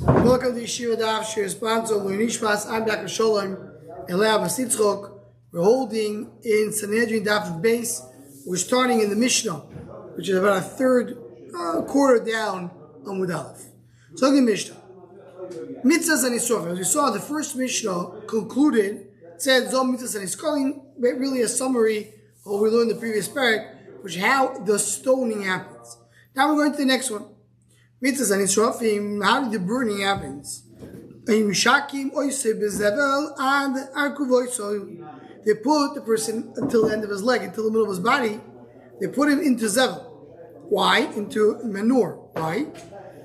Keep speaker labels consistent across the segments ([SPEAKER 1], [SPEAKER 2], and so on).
[SPEAKER 1] Welcome to Yeshiva Daf, Shir sponsor Nishmas. I'm Dr. Sholem and Leah Basitzchok. We're holding in Sanhedrin Daf base. We're starting in the Mishnah, which is about a third quarter down on Amud Aleph. So the Mishnah. Mitzvahs and Yisrof. As we saw, the first Mishnah concluded, said Zom Mitzvahs and Yisrof, really a summary of what we learned in the previous parak, which is how the stoning happens. Now we're going to the next one. Mitzvahs and Yisrofim, how did the burning happens? They put the person until the end of his leg, until the middle of his body. They put him into zevel. Why? Into manure. Why?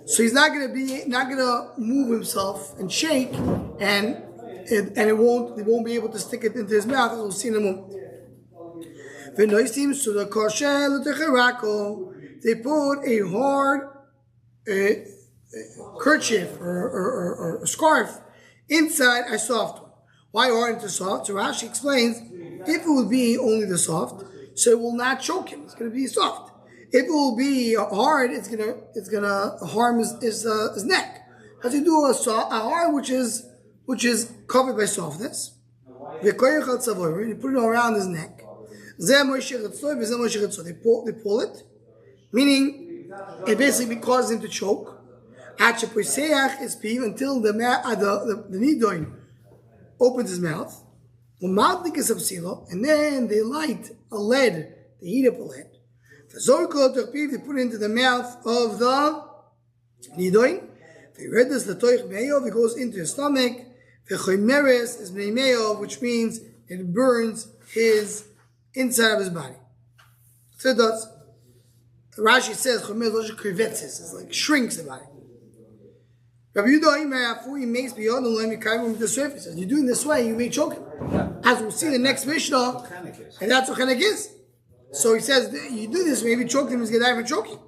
[SPEAKER 1] So he's not going to move himself and shake, and they won't be able to stick it into his mouth, as we'll see in a moment. They put a hard kerchief or a scarf inside a soft one. Why hard into soft? So Rashi explains, if it would be only the soft, so it will not choke him. It's going to be soft. If it will be hard, it's gonna harm his neck. As you do a hard which is covered by softness, you put it around his neck. They pull it, meaning it basically causes him to choke until the nidoin opens his mouth, and then they light a lead, they heat up a lead. They put it into the mouth of the nidoin. It goes into his stomach. Which means it burns his inside of his body. So it does. Rashi says, it's like shrinks the body. Rabbi Yehuda makes beyond the surface. As you do in this way, you may choke him. As we'll see in the next Mishnah, and that's what chenek is. So he says, you do this, maybe choke him, he's going to die from choking.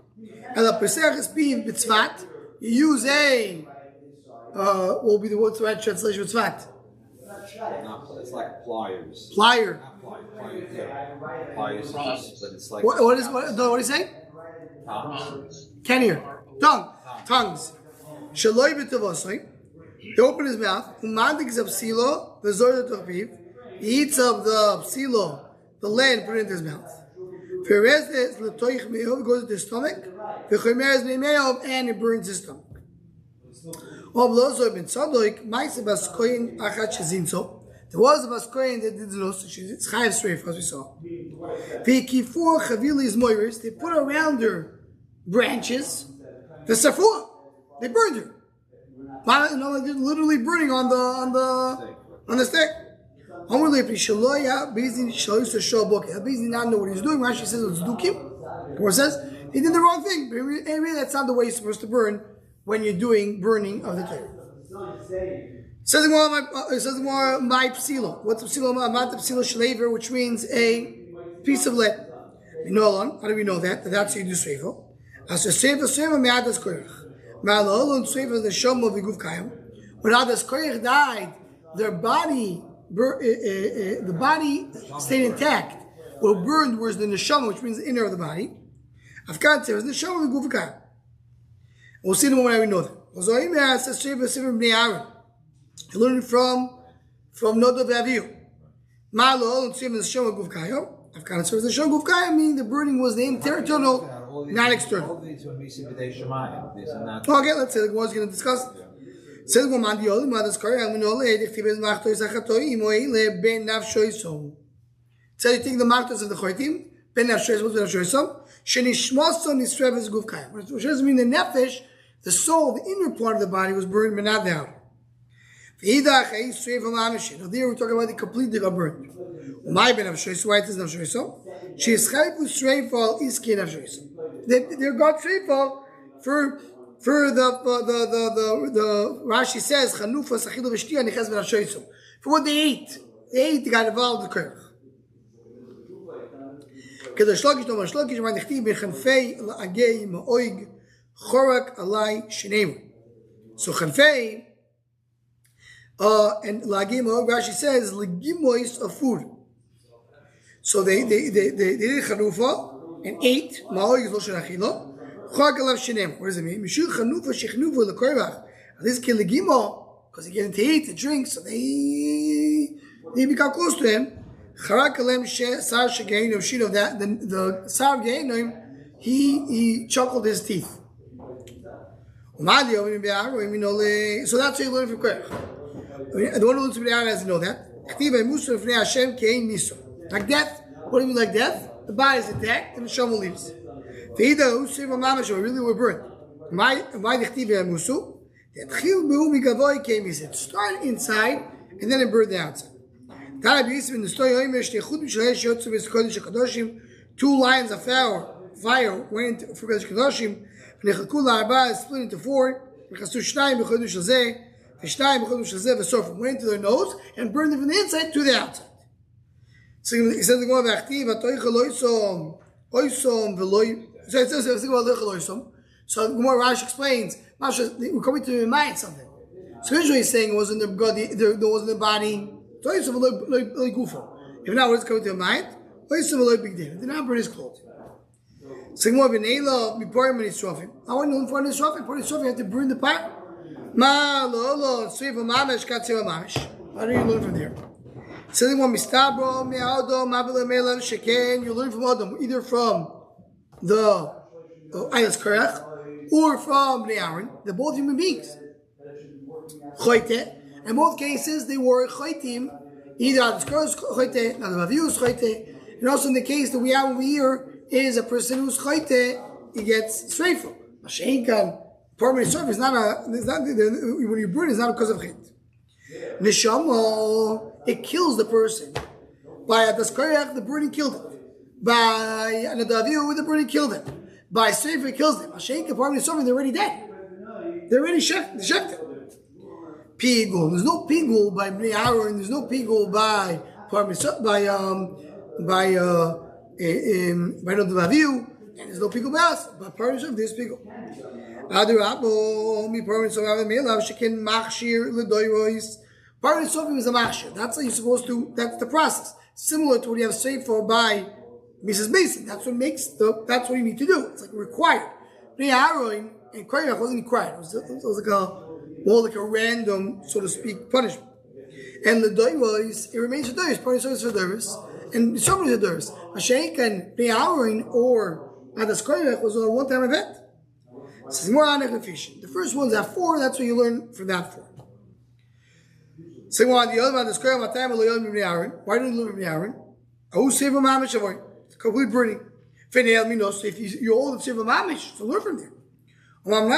[SPEAKER 1] And the Pesach is being b'tzvat. You use a, what will be the what's the right translation of tzvat?
[SPEAKER 2] It's like pliers.
[SPEAKER 1] Plier.
[SPEAKER 2] Pliers, but it's like...
[SPEAKER 1] What do you say?
[SPEAKER 2] Tongues.
[SPEAKER 1] Can't hear. Tongues. Shaloi b'tavosoi. He opened his mouth. Umandik zapsilo v'zor t'torpiv. He eats up the psilo, the lead, and put it into his mouth. Perez l'toich me'ov, goes into his stomach. V'chomerez me'me'ov, and it burns his stomach. There was a baskoyin that did the it's chayav streif, as we saw. They put around her branches the safua. They burned her. They're literally burning on the stick. He did not know what he was doing. Rashi says it's dukim. Or says he did the wrong thing. But really, that's not the way you're supposed to burn when you're doing burning of the Torah. Says more my psilo. What's psilo? Amat psilo shlever, which means a piece of lead. We know how do we know that? That's how you do sreifa. As a sreifa me'adas koyach. Ma'alol sreifa the shom of v'guf kayim. When Adas koyach died, their body, the body stayed intact. What burned was the neshama, which means the inner of the body. Afkan says the neshama of v'guf kayim. We'll see in a moment how we know that. I learned from Nodav Avihu. Malo and Sim is Shom Guf Kayom. I've kind of served the Shom Guf Kayom, meaning the burning was the internal, not external. Okay, let's say the Gemara is going to discuss it. Says Goman Diol, Madas Korea, and we know later if he was Machtoy Sachatoy, Moile Ben Nafshoisom. So you take the Machtos of the Choitim, Ben Nafshoisom, Ben Nafshoisom, Shenishmoson Nisrev is Guf Kayom. Which doesn't mean the Nefesh, the soul, the inner part of the body was burned, but not the outer. There we're talking about the completely got burned. Why it is nafshoiso? She is chayfu shreifal iski nafshoiso. They're got shreifal for the Rashi says chanufa sachilu v'shtia niches v'nafshoiso. For what they ate. They got involved with the kerch. Kedosh Shlokish no Shlokish man nechti b'chanfei la'agei ma'oig chorak alai shenemu. So chanfei. And lagim, Rashi says legimois of food. So they did chanufa and ate. Ma'oig is lo shenachilo. Chag alav shenem. What does it mean? Mishul chanufa shechnuva lekorach At least Kiligimo, because he getting to eat, to drink, so they become close to him. Charakalem Sar Shagainu Shino, that the Sar Gainim, he chuckled his teeth. So that's what you learn from Korach. The one who looks at the Aaron has to know that. Like death. What do you mean like death? The body is attacked and the Hashem leaves. Really were burnt. Why the Chtiva Musu? It started inside and then it burned the outside. 2 lines of fire went into Kodesh Kedoshim. Split into 4. Went into their nose and burned them from the inside to the outside. So he says the Gemara So the Gemara Rashi explains, we're coming to remind something. So usually he's saying it wasn't the body, there wasn't the body. If not, what is coming to your mind? Did not burn his clothes. So the Gemara B'neila before him when he's trophy. I want to learn for his trophy. For his trophy, you have to burn the pot. How do you learn from there? So you learn from Adam, either from the Ayas Korach or from Bnei Aaron. They're both human beings. In both cases, they were Choitim, either Ayas Korach Choite, Nadav Avihu Choite, and also in the case that we have over here is a person who's Choite, he gets Sreifel. Mashenkan, permanent surf is not when you burn, it's not because of Chait. Neshama, it kills the person. By Adas Korach, the burning killed him. By Nadav Avihu, the burning killed him. By Sreifel, it kills them. Mashenkan, permanent surf, they're already dead. They're already shechted. Pigul. There's no pigul by Bnei Aaron. There's no pigul by Nadav Avihu, and there's no pigul by us. But Parnasov, there's pigul. Parnasov is a machshir. That's how you're supposed to. That's the process. Similar to what you have saved for by Mrs. Mason. That's what makes that's what you need to do. It's like required. Bnei Aaron and Korach wasn't required. It was like more like a random, so to speak, punishment. And the doivos, it remains for doivos. Parnasov is for doivos, and somebody is for doivos. Mashenk and Bnei Aaron or Adas Korach was a one-time event. So more the first ones have 4. That's what you learn from that 4. So on the other one, Adas Korach Matam Bnei Aaron. Why do you learn from Bnei Aaron? Ahu Seva Mamish Avoy. It's complete burning. Fenel Minos. If you're old, it's Seva Mamish. So learn from there. We have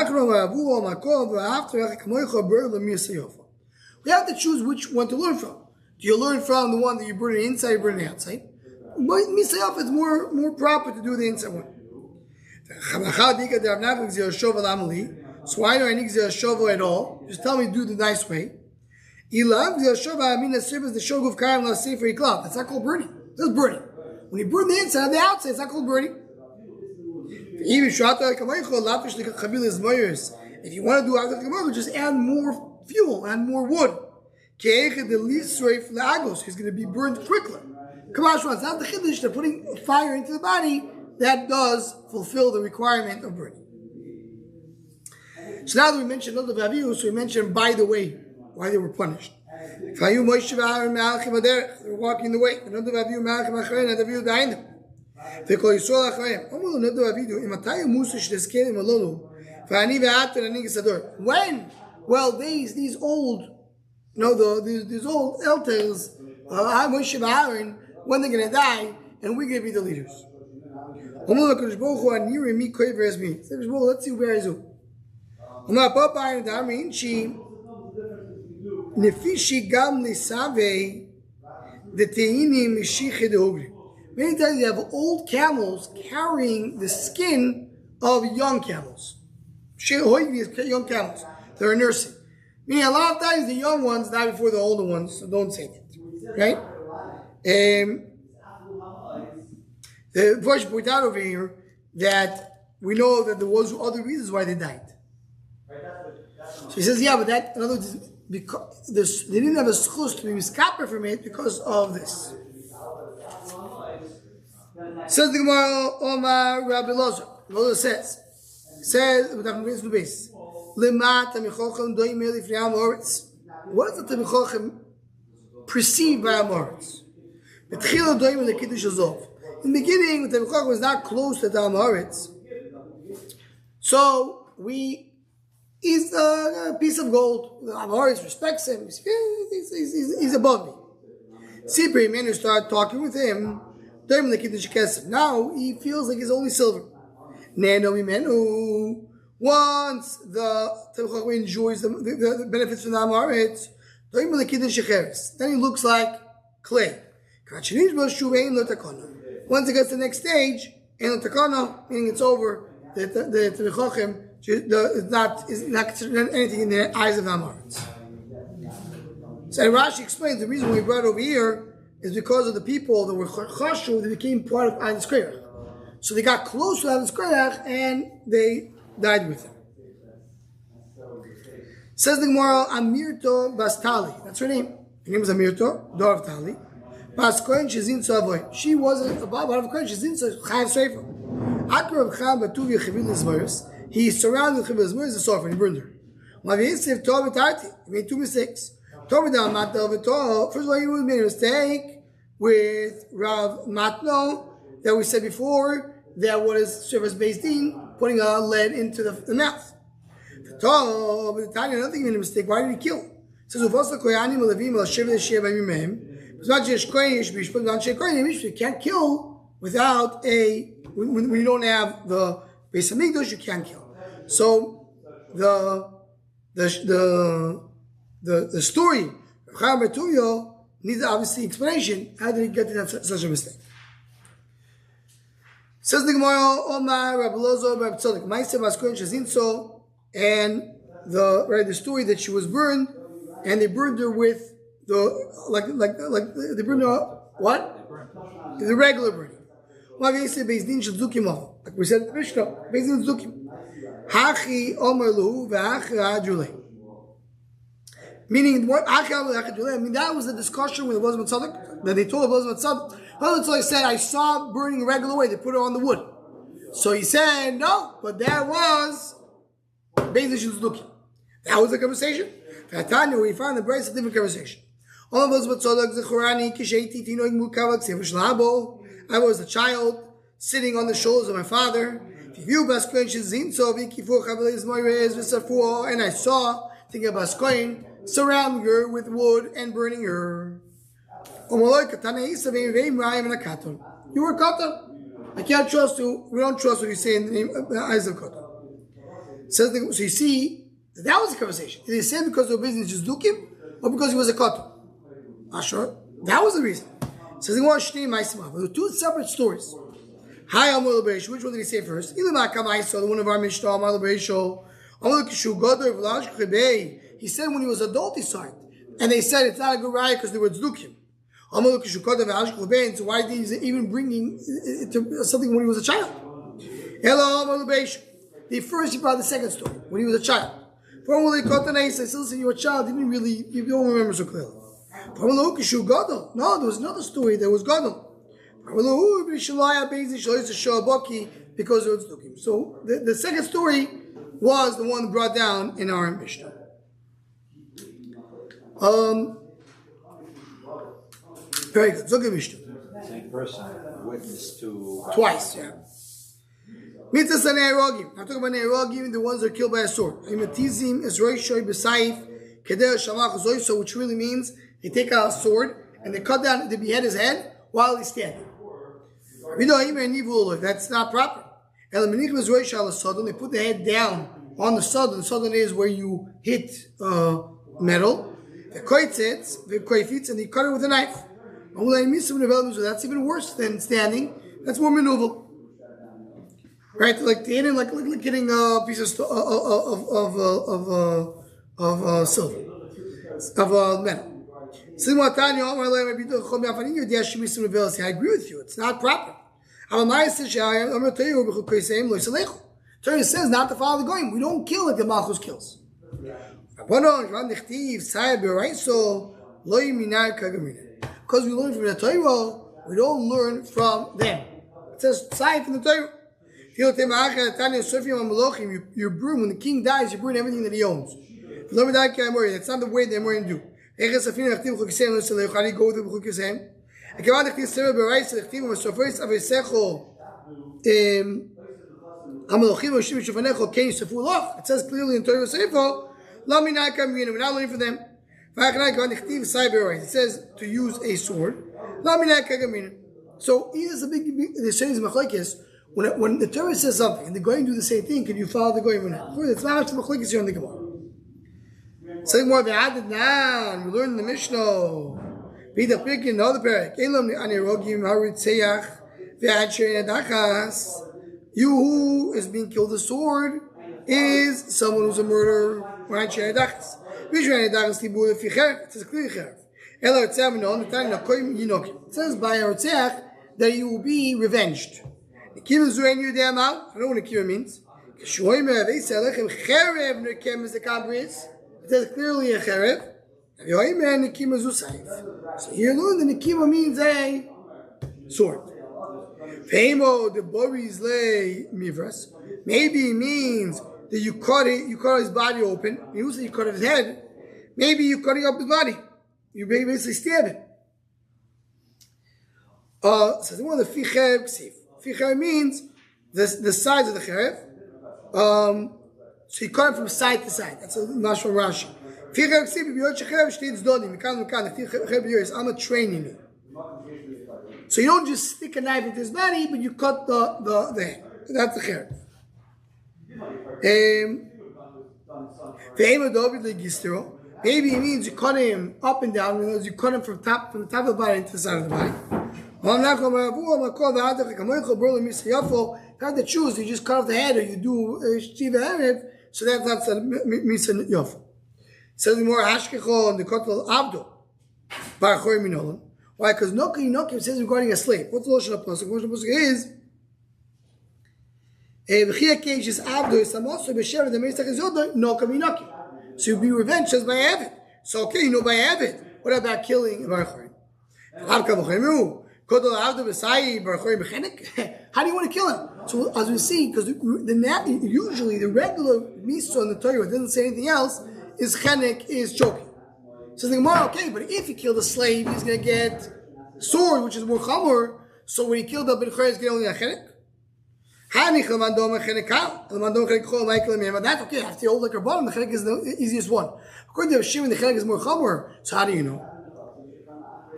[SPEAKER 1] to choose which one to learn from. Do you learn from the one that you burn the inside, you burn the outside? But Misayaf is more proper to do the inside one. So why do I need Shova at all? Just tell me to do the nice way. That's not called burning. That's burning. When you burn the inside and the outside, it's not called burning. If you want to do Adat Gemara, just add more fuel, add more wood. He's going to be burned quickly. It's not the Chiddush, they're putting fire into the body that does fulfill the requirement of burning. So now that we mentioned Nadav Avihu, so we mentioned, by the way, why they were punished. They were walking the way. Nadav Avihu behind them. When? Well, these old, these old elders, when they're going to die, and we're going to be the leaders. Let's see where is it. Many times you have old camels carrying the skin of young camels. Young camels. They're nursing. Meaning a lot of times the young ones die before the older ones, so don't say that. Right? The verse pointed out over here that we know that there was other reasons why they died. So he says, yeah, but that, in other words, because they didn't have a schus to be miskaper from it because of this. Says the Gemara, Omar Rabbi Lozer. Lozer says, with the base. Lemata michochem doim elifnei amoritz. What is the michochem perceived by amoritz? Betchila doim the kiddush azov. In the beginning, the michochem was not close to the amoritz, so he's a piece of gold. The amoritz respects him. He's above me. Sipri man who started talking with him. Doim the kiddush kesef. Now he feels like he's only silver. Nano mimenu. Once the Tevchach enjoys the benefits from the Amoritz, then he looks like clay. Once it gets to the next stage, meaning it's over, the Tevchachim is not considered anything in the eyes of the Amoritz. So Rashi explains the reason we brought over here is because of the people that were chashuv, they became part of Ein Skriyach. So they got close to Ein Skriyach and they died with him. Says the Gemara, Amirto Bastali. That's her name. Her name was Amirto, daughter of Tali. Bas Kohen Shezin Savoy. She wasn't a Baba of Kohen Shezin Chayav Sefer. Akar of Cham Batuvi Chivil Zmoris. He surrounded Chivil Zmoris and saw her and he burned her. Mavisev Tov Tarti. He made 2 mistakes. Tov Dam Matno V'Tov. First of all, he made a mistake with Rav Matno that we said before that was service based in putting a lead into the mouth. But the Tanya, another thing he made a mistake. Why did he kill? It says, you can't kill without when you don't have the Beis Hamikdash, you can't kill. So the story of Chaim Betuyo needs obviously explanation. How did he get to such a mistake? Says the Gemara, Omar Rabbi Lozo Rabbi Tzodik, Ma'aseh Baskoin Shazinso, and the story that she was burned, and they burned her with they burned her what? The regular burning. Like we said in the Mishnah, Bezdin Zukim. Hachi Omar Lu v'Hachi Adrulei. Meaning what? I mean that was the discussion with the Blazim Tzaddik that they told the Blazim Tzaddik. He said, I saw burning the regular way, they put it on the wood. So he said, no, but that was Bezdin looking. That was the conversation. Fatanya, we found the Bryce a different conversation. All of us I was a child sitting on the shoulders of my father. And I saw, thinking about Baskoin, surrounding her with wood and burning her. You were a katan. I can't trust you. We don't trust what you say in the name of the eyes of katan. So you see, that was a conversation. Did he say because of business just dukim, or because he was a katan? Not sure. That was the reason. So there were 2 separate stories. Hi, Amar Which one did he say first? The one of our Mishnah, Amar he said when he was adult he saw it. And they said it's not a good raya because they were tzdukim. So why did he even bringing it to something when he was a child? The first he brought the second story, when he was a child. He said, listen, you were a child, you don't remember so clearly. No, there was another story that was gadol. Because it was tzdukim. So the second story was the one brought down in our Mishnah. Very good. Look at Mishnah.
[SPEAKER 2] Same person witnessed to
[SPEAKER 1] twice, yeah. Mitzvah Ne'erogim. I'm talking about Ne'erogim, the ones that are killed by a sword. Imatizim is Roishoy B'Saif Kedeh Shamach Zoyso, which really means they take out a sword and they cut down, they behead his head while he's standing. That's not proper. They put the head down on the sudden. The sudden is where you hit metal. The koitzitz, the koifitz, and they cut it with a knife. So that's even worse than standing. That's more maneuverable. Right? Like hitting, like hitting a piece of silver, of metal. I agree with you. It's not proper. Torah says not to follow the goyim. We don't kill like the Malchus kills. Because we learn from the Torah, we don't learn from them. It says, "Say from the Torah." You burn when the king dies. You burn everything that he owns. That's not the way the Amorim do. How do you go with the B'chukisem? It says clearly in Torah Seifo, we're not learning for them. It says to use a sword. So here's a big when the Torah says something and the Goyim do the same thing, can you follow the Goyim or not? It's not much machlokes here in the Gemara. Something more added now. We learn in the Mishnah. Be the pick in another parak. You who is being killed with a sword is someone who's a murderer. It says clearly it says by a Rotzeach that you will be revenged. I don't know what Akira means. It says clearly a cherev. So here learn the Nekima means a sword. Maybe it means that you cut his body open. You say you cut his head. Maybe you cutting up his body. You basically stab it. So the one the fichev ksif. Fichev means the size of the cherev. So you cut it from side to side. That's a mash from Rashi. Fichev ksif b'yot shecherev shtei tzdodim. I'm not training you. So you don't just stick a knife into his body, but you cut the head. That's the cherev. Maybe it means you cut him up and down. You cut him from the top of the body into the side of the body. If you have to choose, you just cut off the head or you do Shiva Erev, so that's a Misa Yafo. Says more Hashkechon, the Kotel Abdo. Why? Because Noki says regarding a slave. What's the Lashon HaPasuk? The Lashon HaPasuk is so you'll be revenged as by Avid. So okay, you know by Avid. What about killing Baruch? How do you want to kill him? So as we see, because usually the regular mitzvah in the Torah doesn't say anything else, is chenek, is choking. So the Gemara, okay, but if he killed a slave, he's going to get sword, which is more chamor. So when he killed a B'chor, he's going to only a chenek. That's okay. After you hold like a bottom, the chenek is the easiest one. According to Yeshiva, the chenek is more chamor. So how do you know?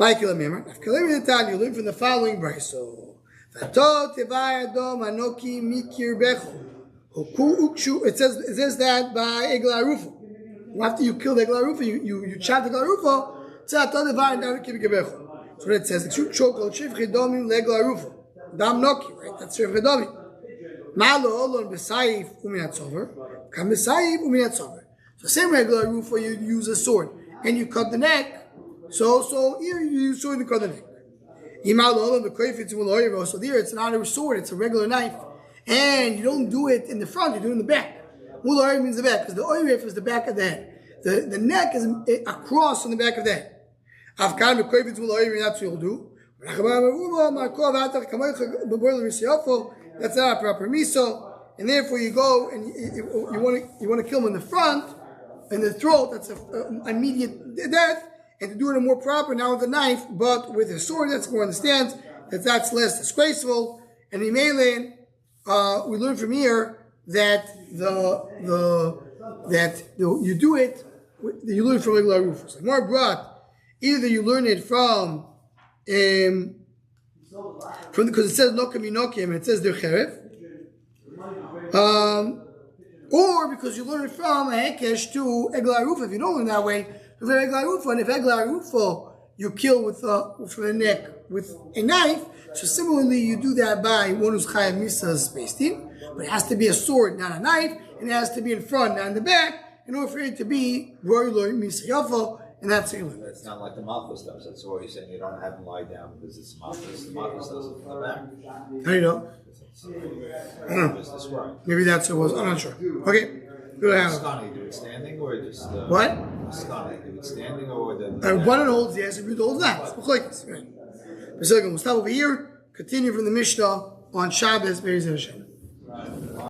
[SPEAKER 1] You learn from the following verse. So, it says that by Egla Rufa. After you kill the Egla Rufa, you chant the Egla Rufa. So it says, Dam Noki, right? That's Shevche Domi. Malo Olon B'Saif Uminat Sover. Kam B'Saif Uminat Sover. So same regular Rufa, you use a sword and you cut the neck. So here you use sword to cut the neck. So there it's not a sword, it's a regular knife. And you don't do it in the front, you do it in the back. Mulari means the back, because the oirif is the back of the head. The neck is across on the back of the head. That's not a proper miso. And therefore you go and you want to kill him in the front, in the throat, that's an immediate death. And to do it in more proper, now with a knife, but with a sword, that's more understands that's less disgraceful. And in Melein, we learn from here that you do it, you learn from regular Rufus. Like more brought, either you learn it from because it says Nokim Inokim, and it says they're Cherev, or because you learn it from a Hekesh to Egla Rufa. If you don't learn that way, and if Egla Rufa you kill with from the neck with a knife, so similarly you do that by one who's Chayav Misa's Beistim, but it has to be a sword, not a knife, and it has to be in front, not in the back, in order for it to be Roy Misa Yafo, and that's it.
[SPEAKER 2] That's not like the Malchus does. That's why he's saying you don't have him lie down because it's Malchus. The Malchus does it from the back.
[SPEAKER 1] How do you know? I don't know. Maybe that's what it was. I'm not sure. Okay.
[SPEAKER 2] Skani, do it standing or just
[SPEAKER 1] what?
[SPEAKER 2] Skani, do it standing or the
[SPEAKER 1] one holds yes, and the holds not. Right. We'll stop over here. Continue from the Mishnah on Shabbos. Be'ez Hashem.